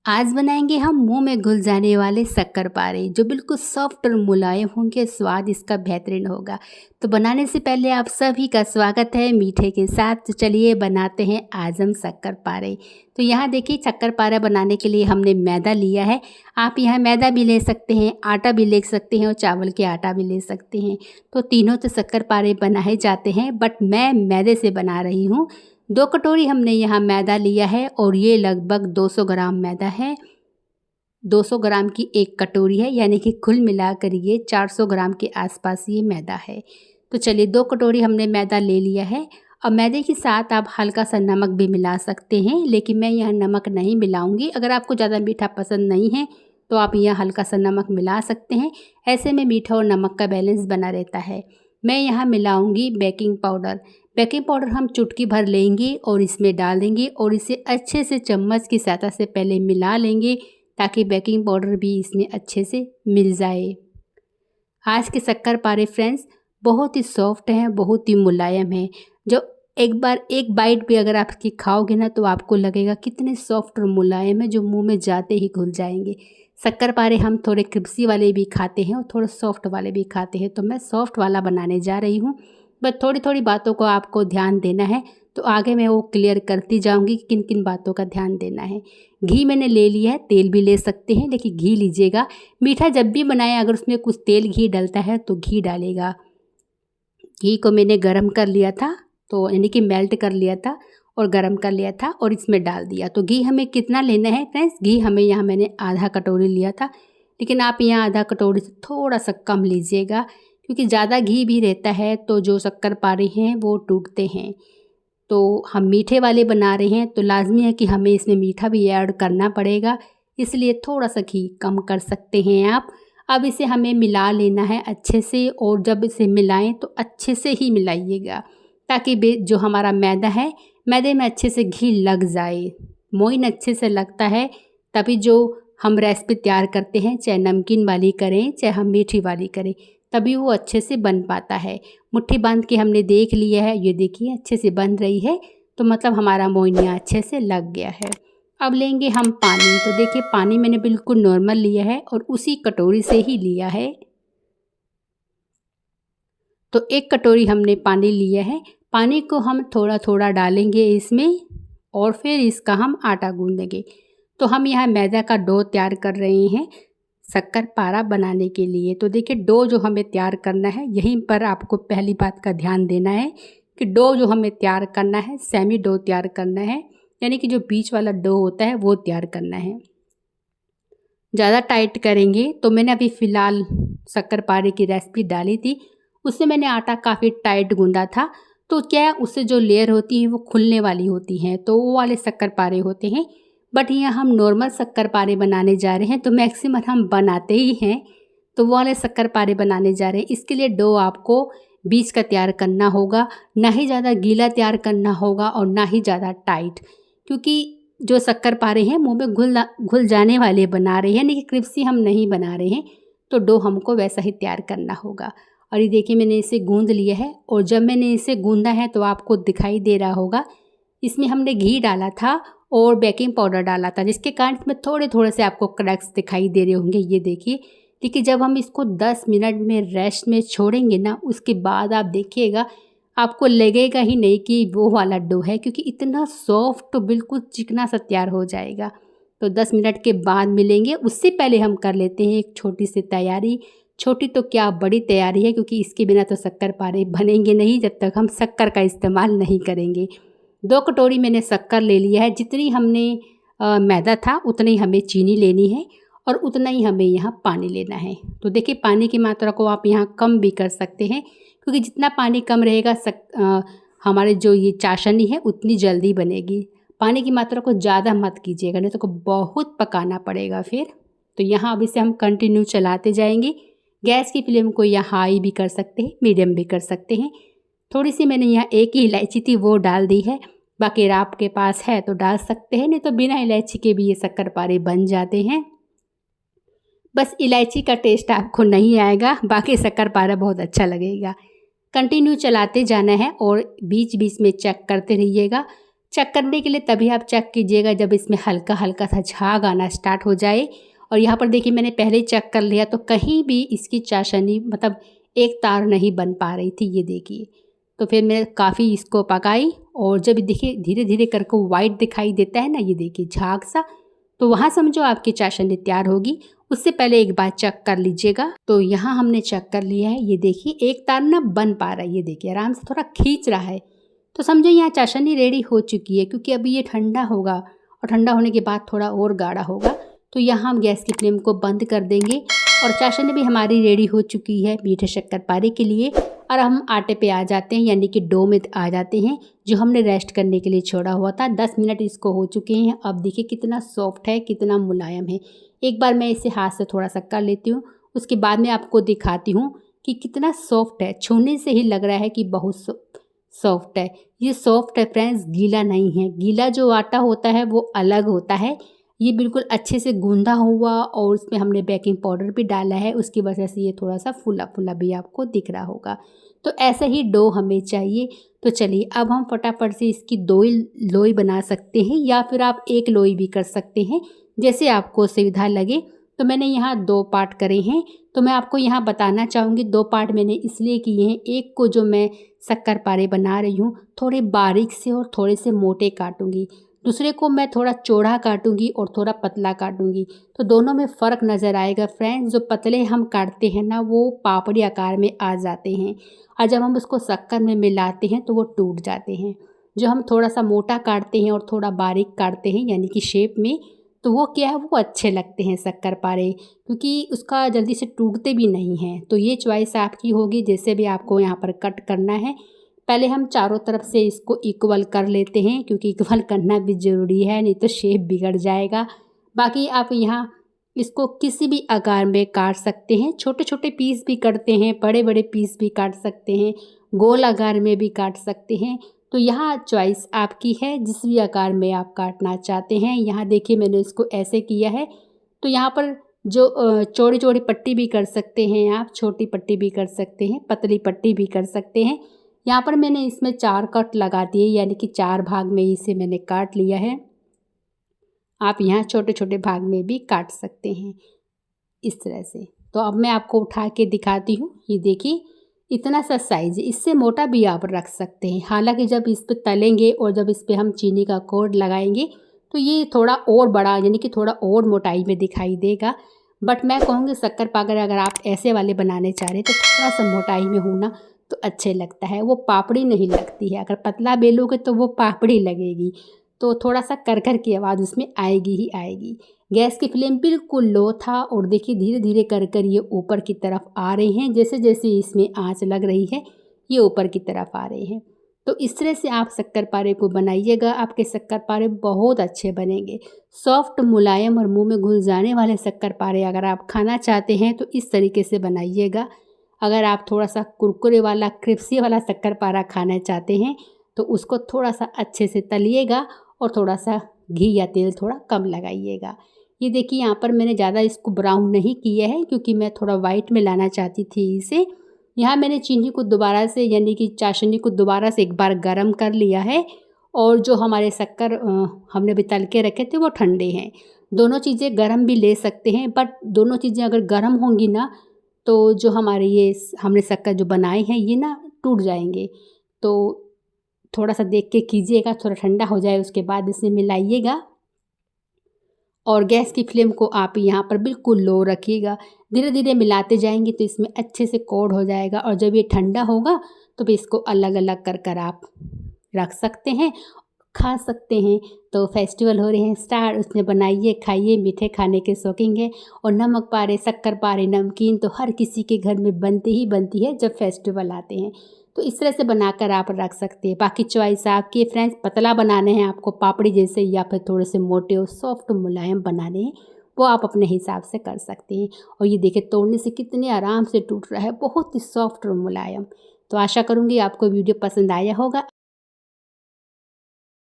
आज बनाएंगे हम मुंह में घुल जाने वाले शक्करपारे जो बिल्कुल सॉफ्ट और मुलायम होंगे। स्वाद इसका बेहतरीन होगा। तो बनाने से पहले आप सभी का स्वागत है मीठे के साथ। तो चलिए बनाते हैं आज हम शक्करपारे। तो यहाँ देखिए शक्करपारा बनाने के लिए हमने मैदा लिया है। आप यहाँ मैदा भी ले सकते हैं, आटा भी ले सकते हैं और चावल के आटा भी ले सकते हैं। तो तीनों तो शक्करपारे बनाए जाते हैं, बट मैं मैदे से बना रही हूँ। 2 कटोरी हमने यहाँ मैदा लिया है और ये लगभग 200 ग्राम मैदा है। 200 ग्राम की 1 कटोरी है, यानी कि कुल मिलाकर ये 400 ग्राम के आसपास ये मैदा है। तो चलिए 2 कटोरी हमने मैदा ले लिया है। अब मैदे के साथ आप हल्का सा नमक भी मिला सकते हैं, लेकिन मैं यहाँ नमक नहीं मिलाऊंगी। अगर आपको ज़्यादा मीठा पसंद नहीं है तो आप यहाँ हल्का सा नमक मिला सकते हैं। ऐसे में मीठा और नमक का बैलेंस बना रहता है। मैं यहाँ मिलाऊंगी बेकिंग पाउडर। बेकिंग पाउडर हम चुटकी भर लेंगे और इसमें डाल देंगे और इसे अच्छे से चम्मच की सहायता से पहले मिला लेंगे ताकि बेकिंग पाउडर भी इसमें अच्छे से मिल जाए। आज के शक्करपारे फ्रेंड्स बहुत ही सॉफ्ट हैं, बहुत ही मुलायम हैं। जो एक बार एक बाइट भी अगर आप इसकी खाओगे ना तो आपको लगेगा कितने सॉफ्ट और मुलायम है, जो मुंह में जाते ही घुल जाएंगे। शक्करपारे हम थोड़े क्रिस्पी वाले भी खाते हैं और थोड़े सॉफ्ट वाले भी खाते हैं, तो मैं सॉफ्ट वाला बनाने जा रही हूँ। बस थोड़ी थोड़ी बातों को आपको ध्यान देना है, तो आगे मैं वो क्लियर करती जाऊंगी कि किन किन बातों का ध्यान देना है। घी मैंने ले लिया है, तेल भी ले सकते हैं, लेकिन घी लीजिएगा। मीठा जब भी बनाएं अगर उसमें कुछ तेल घी डलता है तो घी डालेगा। घी को मैंने गरम कर लिया था, तो यानी कि मेल्ट कर लिया था और गरम कर लिया था और इसमें डाल दिया। तो घी हमें कितना लेना है फ्रेंड्स? घी हमें यहाँ मैंने आधा कटोरी लिया था, लेकिन आप यहाँ आधा कटोरी से थोड़ा सा कम लीजिएगा, क्योंकि ज़्यादा घी भी रहता है तो जो शक्करपारे हैं वो टूटते हैं। तो हम मीठे वाले बना रहे हैं तो लाजमी है कि हमें इसमें मीठा भी ऐड करना पड़ेगा, इसलिए थोड़ा सा घी कम कर सकते हैं आप। अब इसे हमें मिला लेना है अच्छे से, और जब इसे मिलाएं तो अच्छे से ही मिलाइएगा ताकि जो हमारा मैदा है, मैदे में अच्छे से घी लग जाए। मोइन अच्छे से लगता है तभी जो हम रेसिपी तैयार करते हैं, चाहे नमकीन वाली करें चाहे हम मीठी वाली करें, तभी वो अच्छे से बन पाता है। मुट्ठी बांध के हमने देख लिया है, ये देखिए अच्छे से बन रही है, तो मतलब हमारा मोइनिया अच्छे से लग गया है। अब लेंगे हम पानी। तो देखिए पानी मैंने बिल्कुल नॉर्मल लिया है और उसी कटोरी से ही लिया है। तो 1 कटोरी हमने पानी लिया है। पानी को हम थोड़ा थोड़ा डालेंगे इसमें और फिर इसका हम आटा गूंदेंगे। तो हम यहाँ मैदा का डो तैयार कर रहे हैं शक्करपारा बनाने के लिए। तो देखिए डो जो हमें तैयार करना है, यहीं पर आपको पहली बात का ध्यान देना है कि डो जो हमें तैयार करना है सेमी डो तैयार करना है, यानी कि जो बीच वाला डो होता है वो तैयार करना है। ज़्यादा टाइट करेंगे तो मैंने अभी फ़िलहाल शक्करपारे की रेसिपी डाली थी, उससे मैंने आटा काफ़ी टाइट गूंदा था। तो क्या है, उससे जो लेयर होती है वो खुलने वाली होती हैं, तो वो वाले शक्करपारे होते हैं। बट यहाँ हम नॉर्मल शक्करपारे बनाने जा रहे हैं, तो मैक्सिमम हम बनाते ही हैं, तो वो वाले शक्करपारे बनाने जा रहे हैं। इसके लिए डो आपको बीच का तैयार करना होगा, ना ही ज़्यादा गीला तैयार करना होगा और ना ही ज़्यादा टाइट, क्योंकि जो शक्करपारे हैं मुंह में घुल जाने वाले बना रहे हैं, लेकिन क्रिस्पी हम नहीं बना रहे हैं। तो डो हमको वैसा ही तैयार करना होगा। और ये देखिए मैंने इसे गूंद लिया है, और जब मैंने इसे गूंदा है तो आपको दिखाई दे रहा होगा इसमें हमने घी डाला था और बेकिंग पाउडर डाला था, जिसके कारण इसमें थोड़े थोड़े से आपको क्रैक्स दिखाई दे रहे होंगे, ये देखिए। लेकिन जब हम इसको 10 मिनट में रेस्ट में छोड़ेंगे ना, उसके बाद आप देखिएगा आपको लगेगा ही नहीं कि वो वाला डो है, क्योंकि इतना सॉफ्ट बिल्कुल चिकना सा तैयार हो जाएगा। तो 10 मिनट के बाद मिलेंगे। उससे पहले हम कर लेते हैं एक छोटी सी तैयारी। छोटी तो क्या बड़ी तैयारी है, क्योंकि इसके बिना तो शक्करपारे बनेंगे नहीं जब तक हम शक्कर का इस्तेमाल नहीं करेंगे। 2 कटोरी मैंने शक्कर ले लिया है। जितनी हमने मैदा था उतनी हमें चीनी लेनी है और उतना ही हमें यहाँ पानी लेना है। तो देखिए पानी की मात्रा को आप यहाँ कम भी कर सकते हैं, क्योंकि जितना पानी कम रहेगा हमारे जो ये चाशनी है उतनी जल्दी बनेगी। पानी की मात्रा को ज़्यादा मत कीजिएगा, नहीं तो बहुत पकाना पड़ेगा फिर। तो यहाँ अब इसे हम कंटिन्यू चलाते जाएंगे। गैस की फ्लेम को यहाँ हाई भी कर सकते हैं, मीडियम भी कर सकते हैं। थोड़ी सी मैंने यहाँ 1 ही इलायची थी वो डाल दी है, बाकी अगर आपके पास है तो डाल सकते हैं, नहीं तो बिना इलायची के भी ये शक्करपारे बन जाते हैं। बस इलायची का टेस्ट आपको नहीं आएगा, बाकी शक्करपारा बहुत अच्छा लगेगा। कंटिन्यू चलाते जाना है और बीच बीच में चेक करते रहिएगा। चेक करने के लिए तभी आप चेक कीजिएगा जब इसमें हल्का हल्का सा झाग आना स्टार्ट हो जाए। और यहाँ पर देखिए मैंने पहले ही चेक कर लिया तो कहीं भी इसकी चाशनी मतलब एक तार नहीं बन पा रही थी, ये देखिए। तो फिर मैं काफ़ी इसको पकाई और जब देखिए धीरे धीरे करके वाइट दिखाई देता है ना, ये देखिए झाग सा, तो वहाँ समझो आपकी चाशनी तैयार होगी। उससे पहले एक बार चेक कर लीजिएगा। तो यहाँ हमने चेक कर लिया है, ये देखिए एक तार ना बन पा रहा है, ये देखिए आराम से थोड़ा खींच रहा है। तो समझो यहाँ चाशनी रेडी हो चुकी है, क्योंकि अभी ये ठंडा होगा और ठंडा होने के बाद थोड़ा और गाढ़ा होगा। तो यहाँ हम गैस की फ्लेम को बंद कर देंगे और चाशनी भी हमारी रेडी हो चुकी है मीठे शक्करपारे के लिए। और हम आटे पे आ जाते हैं, यानी कि डो में आ जाते हैं, जो हमने रेस्ट करने के लिए छोड़ा हुआ था। 10 मिनट इसको हो चुके हैं। अब देखिए कितना सॉफ्ट है, कितना मुलायम है। एक बार मैं इसे हाथ से थोड़ा सा कर लेती हूँ, उसके बाद मैं आपको दिखाती हूँ कि कितना सॉफ्ट है। छूने से ही लग रहा है कि बहुत सॉफ्ट है। ये सॉफ्ट है फ्रेंड्स, गीला नहीं है। गीला जो आटा होता है वो अलग होता है, ये बिल्कुल अच्छे से गूंदा हुआ और उसमें हमने बेकिंग पाउडर भी डाला है, उसकी वजह से ये थोड़ा सा फुला फुला भी आपको दिख रहा होगा। तो ऐसा ही डो हमें चाहिए। तो चलिए अब हम फटाफट से इसकी 2 लोई बना सकते हैं, या फिर आप 1 लोई भी कर सकते हैं, जैसे आपको सुविधा लगे। तो मैंने यहाँ 2 पार्ट करे हैं। तो मैं आपको यहाँ बताना चाहूँगी 2 पार्ट मैंने इसलिए किए हैं। एक को जो मैं शक्करपारे बना रही हूँ थोड़े बारीक से और थोड़े से मोटे काटूँगी, दूसरे को मैं थोड़ा चौड़ा काटूँगी और थोड़ा पतला काटूँगी। तो दोनों में फ़र्क नज़र आएगा फ्रेंड्स। जो पतले हम काटते हैं ना वो पापड़ी आकार में आ जाते हैं, और जब हम उसको शक्कर में मिलाते हैं तो वो टूट जाते हैं। जो हम थोड़ा सा मोटा काटते हैं और थोड़ा बारीक काटते हैं यानी कि शेप में, तो वो क्या है, वो अच्छे लगते हैं शक्करपारे, क्योंकि उसका जल्दी से टूटते भी नहीं हैं। तो ये चॉइस आपकी होगी, जैसे भी आपको यहाँ पर कट करना है। पहले हम चारों तरफ से इसको इक्वल कर लेते हैं, क्योंकि इक्वल करना भी ज़रूरी है, नहीं तो शेप बिगड़ जाएगा। बाकी आप यहाँ इसको किसी भी आकार में काट सकते हैं, छोटे छोटे पीस भी करते हैं, बड़े बड़े पीस भी काट सकते हैं, गोल आकार में भी काट सकते हैं। तो यहाँ चॉइस आपकी है, जिस भी आकार में आप काटना चाहते हैं। यहाँ देखिए मैंने इसको ऐसे किया है। तो यहाँ पर जो चौड़ी चौड़ी पट्टी भी कर सकते हैं आप, छोटी पट्टी भी कर सकते हैं, पतली पट्टी भी कर सकते हैं। यहाँ पर मैंने इसमें 4 कट लगा दिए, यानी कि 4 भाग में इसे मैंने काट लिया है। आप यहाँ छोटे छोटे भाग में भी काट सकते हैं इस तरह से। तो अब मैं आपको उठा के दिखाती हूँ। ये देखिए इतना सा साइज़ है, इससे मोटा भी आप रख सकते हैं। हालांकि जब इस पर तलेंगे और जब इस पर हम चीनी का कोड लगाएंगे तो ये थोड़ा और बड़ा यानी कि थोड़ा और मोटाई में दिखाई देगा। बट मैं कहूँगी शक्करपारे अगर आप ऐसे वाले बनाने चाह रहे हैं तो थोड़ा सा मोटाई में होना तो अच्छे लगता है, वो पापड़ी नहीं लगती है। अगर पतला बेलोगे तो वो पापड़ी लगेगी, तो थोड़ा सा कर कर की आवाज़ उसमें आएगी ही आएगी। गैस की फ्लेम बिल्कुल लो था और देखिए धीरे धीरे कर कर ये ऊपर की तरफ आ रहे हैं। जैसे जैसे इसमें आंच लग रही है ये ऊपर की तरफ आ रहे हैं। तो इस तरह से आप शक्करपारे को बनाइएगा, आपके शक्करपारे बहुत अच्छे बनेंगे। सॉफ्ट, मुलायम और मुंह में घुल जाने वाले शक्करपारे अगर आप खाना चाहते हैं तो इस तरीके से बनाइएगा। अगर आप थोड़ा सा कुरकुरे वाला, क्रिस्पी वाला शक्करपारा खाना चाहते हैं तो उसको थोड़ा सा अच्छे से तलिएगा और थोड़ा सा घी या तेल थोड़ा कम लगाइएगा। ये देखिए यहाँ पर मैंने ज़्यादा इसको ब्राउन नहीं किया है, क्योंकि मैं थोड़ा वाइट में लाना चाहती थी इसे। यहाँ मैंने चीनी को दोबारा से यानी कि चाशनी को दोबारा से एक बार गर्म कर लिया है, और जो हमारे शक्कर हमने भी तल के रखे थे वो ठंडे हैं। दोनों चीज़ें गर्म भी ले सकते हैं, बट दोनों चीज़ें अगर गर्म होंगी ना तो जो हमारे ये हमने शक्कर जो बनाए हैं ये ना टूट जाएंगे। तो थोड़ा सा देख के कीजिएगा, थोड़ा ठंडा हो जाए उसके बाद इसमें मिलाइएगा। और गैस की फ्लेम को आप यहाँ पर बिल्कुल लो रखिएगा। धीरे धीरे मिलाते जाएंगे तो इसमें अच्छे से कोड हो जाएगा, और जब ये ठंडा होगा तो फिर इसको अलग अलग कर कर आप रख सकते हैं, खा सकते हैं। तो फेस्टिवल हो रहे हैं स्टार्ट, उसमें बनाइए, खाइए। मीठे खाने के शौकीन है और नमक पारे, शक्करपारे, नमकीन तो हर किसी के घर में बनती ही बनती है जब फेस्टिवल आते हैं। तो इस तरह से बनाकर आप रख सकते हैं। बाकी चॉइस आपकी फ्रेंड्स, पतला बनाने हैं आपको पापड़ी जैसे, या फिर थोड़े से मोटे और सॉफ्ट मुलायम बनाने हैं, वो आप अपने हिसाब से कर सकते हैं। और ये देखिए तोड़ने से कितने आराम से टूट रहा है, बहुत ही सॉफ्ट और मुलायम। तो आशा करूँगी आपको वीडियो पसंद आया होगा।